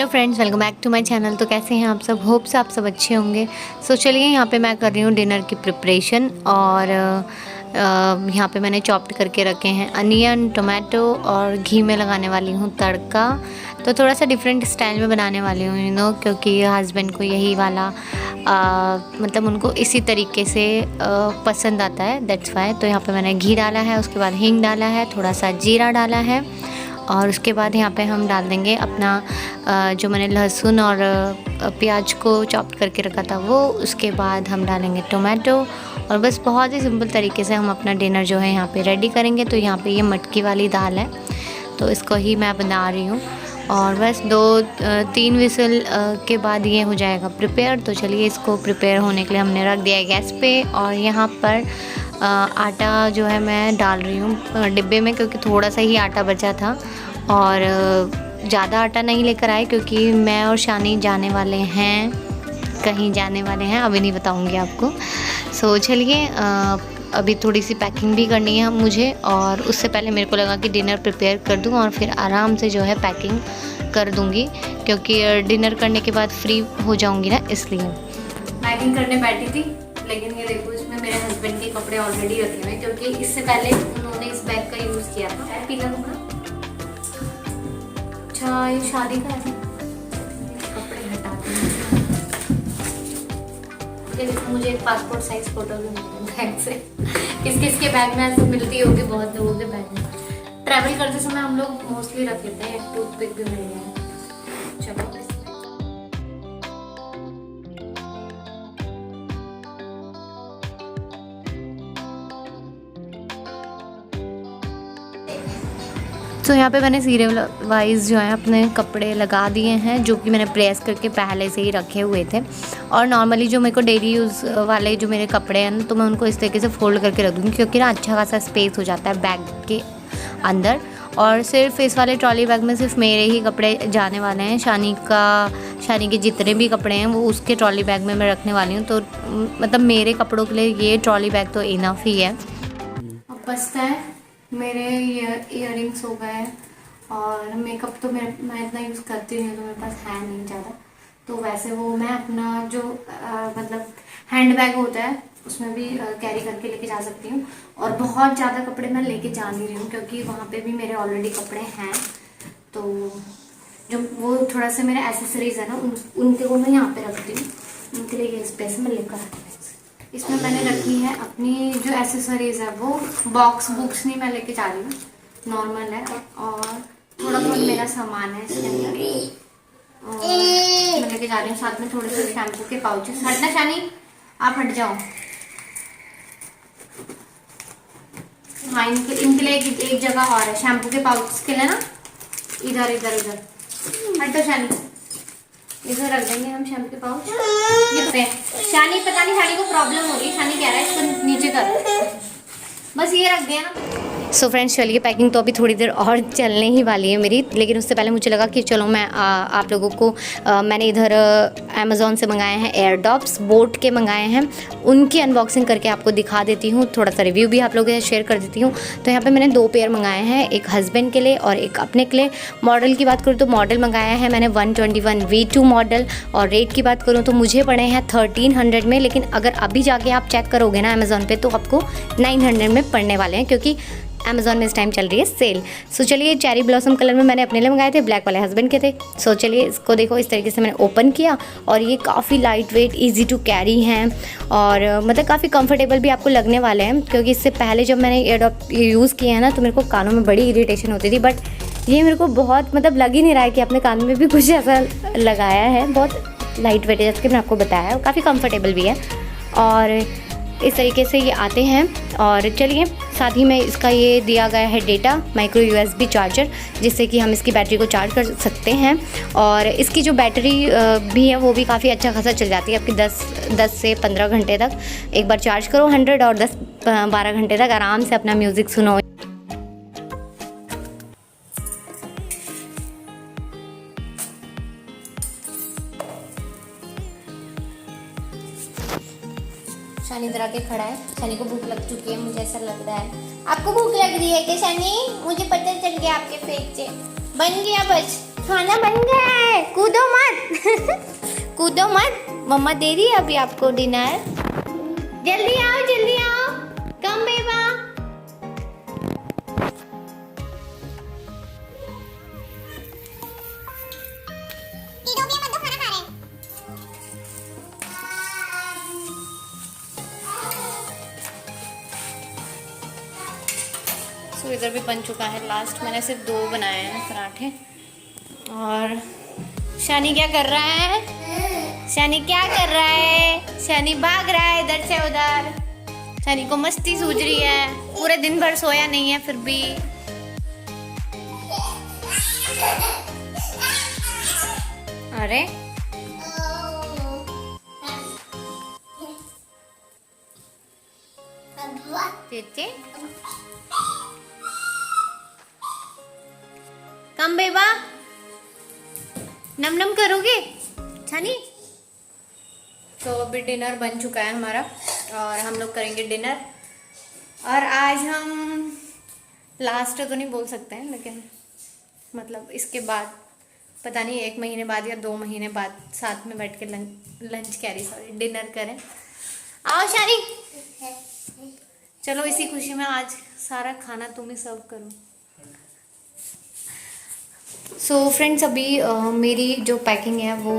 Hello friends, welcome back to my channel. तो कैसे हैं आप सब? होप से आप सब अच्छे होंगे। चलिए यहाँ पे मैं कर रही हूँ डिनर की प्रिपरेशन। और यहाँ पे मैंने चॉप्ड करके रखे हैं अनियन, टोमेटो और घी में लगाने वाली हूँ तड़का। तो थोड़ा सा डिफरेंट स्टाइल में बनाने वाली हूँ क्योंकि हस्बैंड को यही वाला मतलब उनको इसी तरीके से पसंद आता है, दैट्स वाई। तो यहाँ पे मैंने घी डाला है, उसके बाद हींग डाला है, थोड़ा सा जीरा डाला है और उसके बाद यहाँ पे हम डाल देंगे अपना जो मैंने लहसुन और प्याज को चॉप करके रखा था वो। उसके बाद हम डालेंगे टोमेटो और बस बहुत ही सिंपल तरीके से हम अपना डिनर जो है यहाँ पे रेडी करेंगे। तो यहाँ पे ये मटकी वाली दाल है, तो इसको ही मैं बना रही हूँ और बस 2-3 विसल के बाद ये हो जाएगा प्रिपेयर। तो चलिए इसको प्रिपेयर होने के लिए हमने रख दिया है गैस पे। और यहाँ पर आटा जो है मैं डाल रही हूँ डिब्बे में, क्योंकि थोड़ा सा ही आटा बचा था और ज़्यादा आटा नहीं लेकर आए क्योंकि मैं और शानी जाने वाले हैं, कहीं जाने वाले हैं, अभी नहीं बताऊँगी आपको। चलिए अभी थोड़ी सी पैकिंग भी करनी है मुझे और उससे पहले मेरे को लगा कि डिनर प्रिपेयर कर दूँ और फिर आराम से जो है पैकिंग कर दूँगी, क्योंकि डिनर करने के बाद फ्री हो जाऊँगी ना, इसलिए पैकिंग करने बैठी थी। लेकिन ये देखो, इसमें मेरे हस्बैंड के कपड़े ऑलरेडी रखे हुए हैं क्योंकि इससे पहले उन्होंने इस बैग का यूज़ किया था। पीला दूँगा। अच्छा, ये शादी का है, कपड़े हटाते हैं। देखो, मुझे एक पासपोर्ट साइज फोटो भी मिली बैग से। किस किस के बैग में ऐसे मिलती होगी, बहुत लोगों के बैग में। ट्रैवल करते समय हम लोग मोस्टली रख लेते हैं। एक टूथपिक भी मिल गया है। चलो तो यहाँ पे मैंने सीरियल वाइज जो है अपने कपड़े लगा दिए हैं, जो कि मैंने प्रेस करके पहले से ही रखे हुए थे। और नॉर्मली जो मेरे को डेली यूज़ वाले जो मेरे कपड़े हैं ना, तो मैं उनको इस तरीके से फोल्ड करके रख दूँगी, क्योंकि ना अच्छा खासा स्पेस हो जाता है बैग के अंदर। और सिर्फ इस वाले ट्रॉली बैग में सिर्फ मेरे ही कपड़े जाने वाले हैं। शानी के जितने भी कपड़े हैं वो उसके ट्रॉली बैग में मैं रखने वाली हूँ। तो मतलब मेरे कपड़ों के लिए ये ट्रॉली बैग तो इनफ ही है। अब बचता है मेरे ईयररिंग्स हो गए हैं और मेकअप तो मैं इतना यूज़ करती नहीं हूँ, तो मेरे पास है नहीं ज़्यादा। तो वैसे वो मैं अपना जो मतलब हैंड बैग होता है उसमें भी कैरी करके लेके जा सकती हूँ। और बहुत ज़्यादा कपड़े मैं लेके जा नहीं रही हूँ क्योंकि वहाँ पे भी मेरे ऑलरेडी कपड़े हैं। तो जो वो थोड़ा सा मेरे एसेसरीज है ना, उनके को मैं यहाँ पे रखती हूँ, उनके लिए ये स्पेस में लेकर आती हूँ। इसमें मैंने रखी है अपनी जो एसेसरीज है, वो बुक्स नहीं मैं लेके जा रही हूँ, नॉर्मल है। और थोड़ा बहुत मेरा सामान है इसके अंदर और मैं लेके जा रही हूँ। साथ में थोड़े से शैम्पू के पाउचेस। हटना शानी, आप हट जाओ। हाँ, इनके लिए एक जगह और है शैम्पू के पाउच के लिए ना, इधर इधर इधर। हटो शानी, इधर रख देंगे हम शैम्पू के पाउच। ये शानी, पता नहीं शानी को प्रॉब्लम हो रही है, शानी कह रहा है इसको नीचे कर, बस ये रख दिया ना। सो फ्रेंड्स, चलिए पैकिंग तो अभी थोड़ी देर और चलने ही वाली है मेरी, लेकिन उससे पहले मुझे लगा कि चलो मैं आप लोगों को मैंने इधर अमेज़ॉन से मंगाए हैं एयरडॉप्स, बोट के मंगाए हैं, उनकी अनबॉक्सिंग करके आपको दिखा देती हूँ। थोड़ा सा रिव्यू भी आप लोगों के साथ शेयर कर देती हूँ। तो यहाँ पे मैंने 2 पेयर मंगाए हैं, एक हस्बैंड के लिए और एक अपने के लिए। मॉडल की बात करूँ तो मॉडल मंगाया है मैंने 121 V2 मॉडल, और रेट की बात करूँ तो मुझे पड़े हैं 1300 में। लेकिन अगर अभी जाके आप चेक करोगे ना अमेज़ॉन पे, तो आपको 900 में पड़ने वाले हैं, क्योंकि अमेज़ॉन में इस टाइम चल रही है सेल। चलिए, चेरी ब्लॉसम कलर में मैंने अपने लिए मंगाए थे, ब्लैक वाले हस्बैंड के थे। चलिए इसको देखो, इस तरीके से मैंने ओपन किया और ये काफ़ी lightweight, easy to carry हैं और मतलब काफ़ी कंफर्टेबल भी आपको लगने वाले हैं। क्योंकि इससे पहले जब मैंने एयरडॉप यूज़ किया है ना, तो मेरे को कानों में बड़ी इरीटेशन होती थी, बट ये मेरे को बहुत मतलब लग ही नहीं रहा है कि अपने कान में भी कुछ ऐसा लगाया है। बहुत लाइट वेट है, जैसे कि मैंने आपको बताया है, और काफ़ी कंफर्टेबल भी है। और इस तरीके से ये आते हैं। और चलिए, साथ ही में इसका ये दिया गया है डेटा, माइक्रो USB चार्जर, जिससे कि हम इसकी बैटरी को चार्ज कर सकते हैं। और इसकी जो बैटरी भी है वो भी काफ़ी अच्छा खासा चल जाती है आपकी 10 से 15 घंटे तक। एक बार चार्ज करो 100 और 10-12 घंटे तक आराम से अपना म्यूज़िक सुनो। शानी इधर आके खड़ा है। शानी को भूख लग चुकी है, मुझे ऐसा लग रहा है। आपको भूख लग रही है क्या शानी? मुझे पता चल गया आपके फेस से। बन गया बस, खाना बन गया है, कूदो मत कूदो मत, मम्मा दे रही है अभी आपको डिनर। जल्दी आओ, कम बेबा। तो इधर भी बन चुका है। लास्ट मैंने सिर्फ 2 बनाए हैं पराठे। और शानी क्या कर रहा है? शानी क्या कर रहा है? शानी भाग रहा है इधर से उधर। शानी को मस्ती सूझ रही है, पूरे दिन भर सोया नहीं है फिर भी। अरे चेचे कम बेबा, नम नम करोगे छानी? तो अभी डिनर बन चुका है हमारा और हम लोग करेंगे डिनर। और आज हम लास्ट तो नहीं बोल सकते हैं, लेकिन मतलब इसके बाद पता नहीं 1 महीने बाद या 2 महीने बाद साथ में बैठ के लंच डिनर करें। आओ शानी, चलो इसी खुशी में आज सारा खाना तुम ही सर्व करो। सो फ्रेंड्स, अभी मेरी जो पैकिंग है वो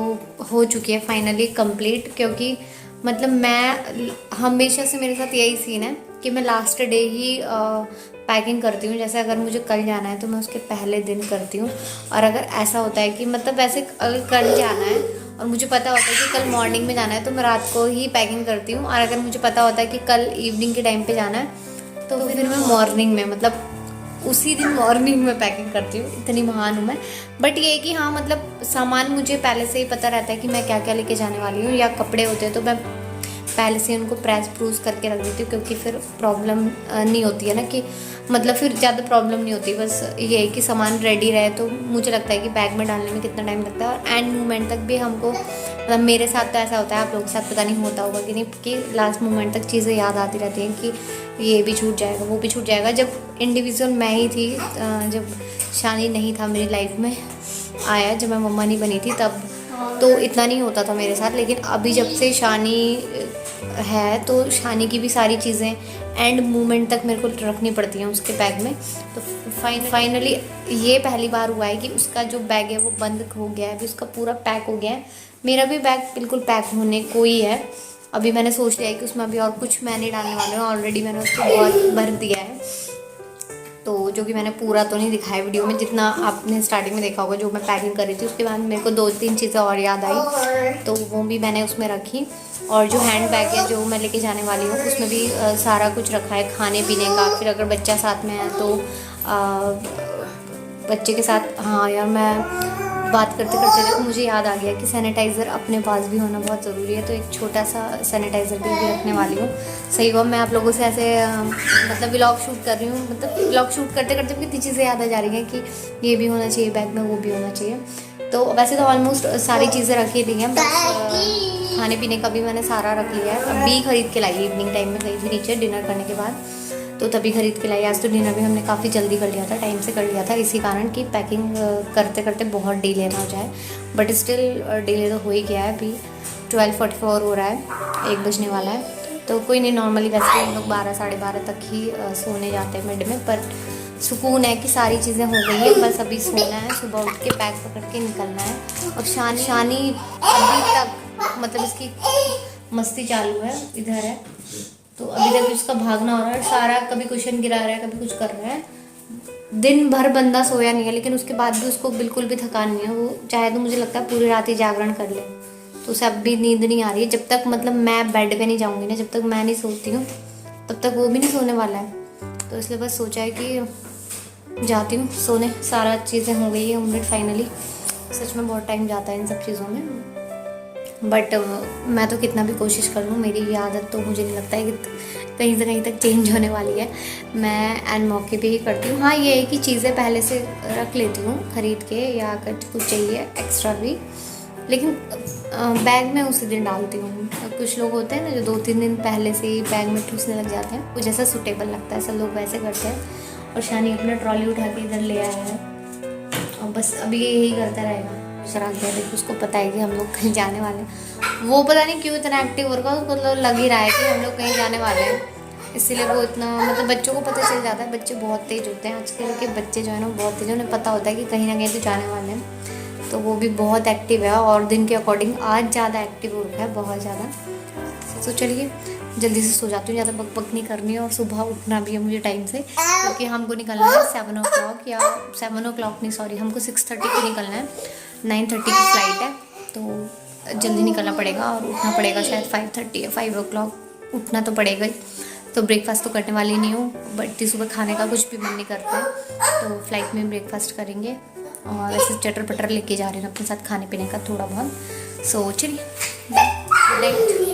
हो चुकी है फाइनली कंप्लीट। क्योंकि मतलब मैं हमेशा से मेरे साथ यही सीन है कि मैं लास्ट डे ही पैकिंग करती हूँ। जैसे अगर मुझे कल जाना है तो मैं उसके पहले दिन करती हूँ। और अगर ऐसा होता है कि मतलब वैसे कल जाना है और मुझे पता होता है कि कल मॉर्निंग में जाना है तो मैं रात को ही पैकिंग करती हूँ। और अगर मुझे पता होता है कि कल इवनिंग के टाइम पे जाना है तो फिर मैं मॉर्निंग में, मतलब उसी दिन मॉर्निंग में पैकिंग करती हूँ। इतनी महान हूँ मैं। बट ये कि हाँ, मतलब सामान मुझे पहले से ही पता रहता है कि मैं क्या क्या लेके जाने वाली हूँ। या कपड़े होते हैं तो मैं पहले से उनको प्रेस प्रूस करके रख देती हूँ, क्योंकि फिर प्रॉब्लम नहीं होती है ना, कि मतलब फिर ज़्यादा प्रॉब्लम नहीं होती। बस ये है कि सामान रेडी रहे। तो मुझे लगता है कि बैग में डालने में कितना टाइम लगता है, और एंड मोमेंट तक भी हमको, मतलब मेरे साथ तो ऐसा होता है, आप लोगों के साथ पता नहीं होता होगा कि नहीं, कि लास्ट मोमेंट तक चीज़ें याद आती रहती हैं कि ये भी छूट जाएगा, वो भी छूट जाएगा। जब इंडिविजुअल मैं ही थी, जब शानी नहीं था मेरी लाइफ में आया, जब मैं मम्मा नहीं बनी थी तब तो इतना नहीं होता था मेरे साथ। लेकिन अभी जब से शानी है तो शानी की भी सारी चीज़ें एंड मोमेंट तक मेरे को रखनी पड़ती हैं उसके बैग में। तो फाइनली ये पहली बार हुआ है कि उसका जो बैग है वो बंद हो गया है, अभी उसका पूरा पैक हो गया है। मेरा भी बैग बिल्कुल पैक होने को ही है। अभी मैंने सोच लिया है कि उसमें अभी और कुछ मैं नहीं डालने वाली हूँ। ऑलरेडी मैंने उसको बहुत भर दिया है, तो जो कि मैंने पूरा तो नहीं दिखाया वीडियो में, जितना आपने स्टार्टिंग में देखा होगा जो मैं पैकिंग कर रही थी। उसके बाद मेरे को 2-3 चीज़ें और याद आई, तो वो भी मैंने उसमें रखी। और जो हैंड बैग है जो मैं लेके जाने वाली हूँ उसमें भी सारा कुछ रखा है खाने पीने का। फिर अगर बच्चा साथ में है तो बच्चे के साथ, हाँ यार, मैं बात करते करते देखो मुझे याद आ गया कि सैनिटाइज़र अपने पास भी होना बहुत ज़रूरी है। तो एक छोटा सा सैनिटाइज़र भी रखने वाली हूँ। सही हुआ मैं आप लोगों से ऐसे मतलब व्लॉग शूट कर रही हूँ, मतलब व्लॉग शूट करते करते कितनी चीज़ें याद आ जा रही हैं कि ये भी होना चाहिए बैग में, वो भी होना चाहिए। तो वैसे तो ऑलमोस्ट सारी चीज़ें रखी दी हैं, बस खाने पीने का भी मैंने सारा रख लिया है। अभी खरीद के लाई, इवनिंग टाइम में गई थी नीचे डिनर करने के बाद, तो तभी खरीद के लाई। आज तो डिनर भी हमने काफ़ी जल्दी कर लिया था, टाइम से कर लिया था, इसी कारण कि पैकिंग करते करते बहुत डिले ना हो जाए। बट स्टिल डिले तो हो ही गया है। अभी 12:44 हो रहा है, 1 बजने वाला है। तो कोई नहीं, नॉर्मली वैसे हम लोग 12 साढ़े 12 तक ही सोने जाते हैं मिड में। पर सुकून है कि सारी चीज़ें हो गई है, बस अभी सोना है, सुबह उठ के बैग पकड़ के निकलना है। और शानी अभी तक मतलब इसकी मस्ती चालू है, इधर है तो अभी तक उसका भागना हो रहा है सारा। कभी कुशन गिरा रहा है, कभी कुछ कर रहा है। दिन भर बंदा सोया नहीं है, लेकिन उसके बाद भी उसको बिल्कुल भी थकान नहीं है। वो चाहे तो मुझे लगता है पूरी रात ही जागरण कर ले, तो उसे अब भी नींद नहीं आ रही है। जब तक मतलब मैं बेड पे नहीं जाऊंगी ना, जब तक मैं नहीं सोती हूँ तब तक वो भी नहीं सोने वाला है। तो इसलिए बस सोचा है कि जाती हूँ सोने। सारा चीज़ें हो गई है कंप्लीट फाइनली। सच में बहुत टाइम जाता है इन सब चीज़ों में, बट मैं तो कितना भी कोशिश कर लूँ, मेरी ये आदत तो मुझे नहीं लगता है कि कहीं से कहीं तक चेंज होने वाली है। मैं एंड मौके पे ही करती हूँ। हाँ, ये है कि चीज़ें पहले से रख लेती हूँ खरीद के, या अगर कुछ चाहिए एक्स्ट्रा भी, लेकिन बैग में उसी दिन डालती हूँ। कुछ लोग होते हैं ना जो 2-3 दिन पहले से ही बैग में ठूसने लग जाते हैं, वो जैसा सूटेबल लगता है सब लोग वैसे करते हैं। और शानी अपना ट्रॉली उठा के इधर ले आया है। अब बस अभी यही करता रहेगा शराब दे रही, उसको पता है कि हम लोग कहीं जाने वाले हैं। वो पता नहीं क्यों इतना एक्टिव हो रखा है, उसको मतलब लग ही रहा है कि हम लोग कहीं जाने वाले हैं, इसीलिए वो इतना मतलब बच्चों को पता चल जाता है। बच्चे बहुत तेज होते हैं आजकल के बच्चे, जो है ना बहुत तेज, उन्हें पता होता है कि कहीं ना कहीं तो जाने वाले हैं। तो वो भी बहुत एक्टिव है और दिन के अकॉर्डिंग आज ज़्यादा एक्टिव हो रखा है, बहुत ज़्यादा। तो चलिए जल्दी से सो जाती हूँ, ज़्यादा बक नहीं करनी है और सुबह उठना भी है मुझे टाइम से, क्योंकि हमको निकलना है 7 o'clock या 7 o'clock नहीं सॉरी, हमको 6:30 को निकलना है, 9:30 की फ्लाइट है। तो जल्दी निकलना पड़ेगा और उठना पड़ेगा शायद 5:30 या 5 o'clock, उठना तो पड़ेगा ही। तो ब्रेकफास्ट तो करने वाली नहीं हूँ, बट इतनी सुबह खाने का कुछ भी मन नहीं करता है, तो फ्लाइट में ब्रेकफास्ट करेंगे और ऐसे चटर पटर लेके जा रहे हैं अपने साथ खाने पीने का थोड़ा बहुत। सो चलिए गुड नाइट।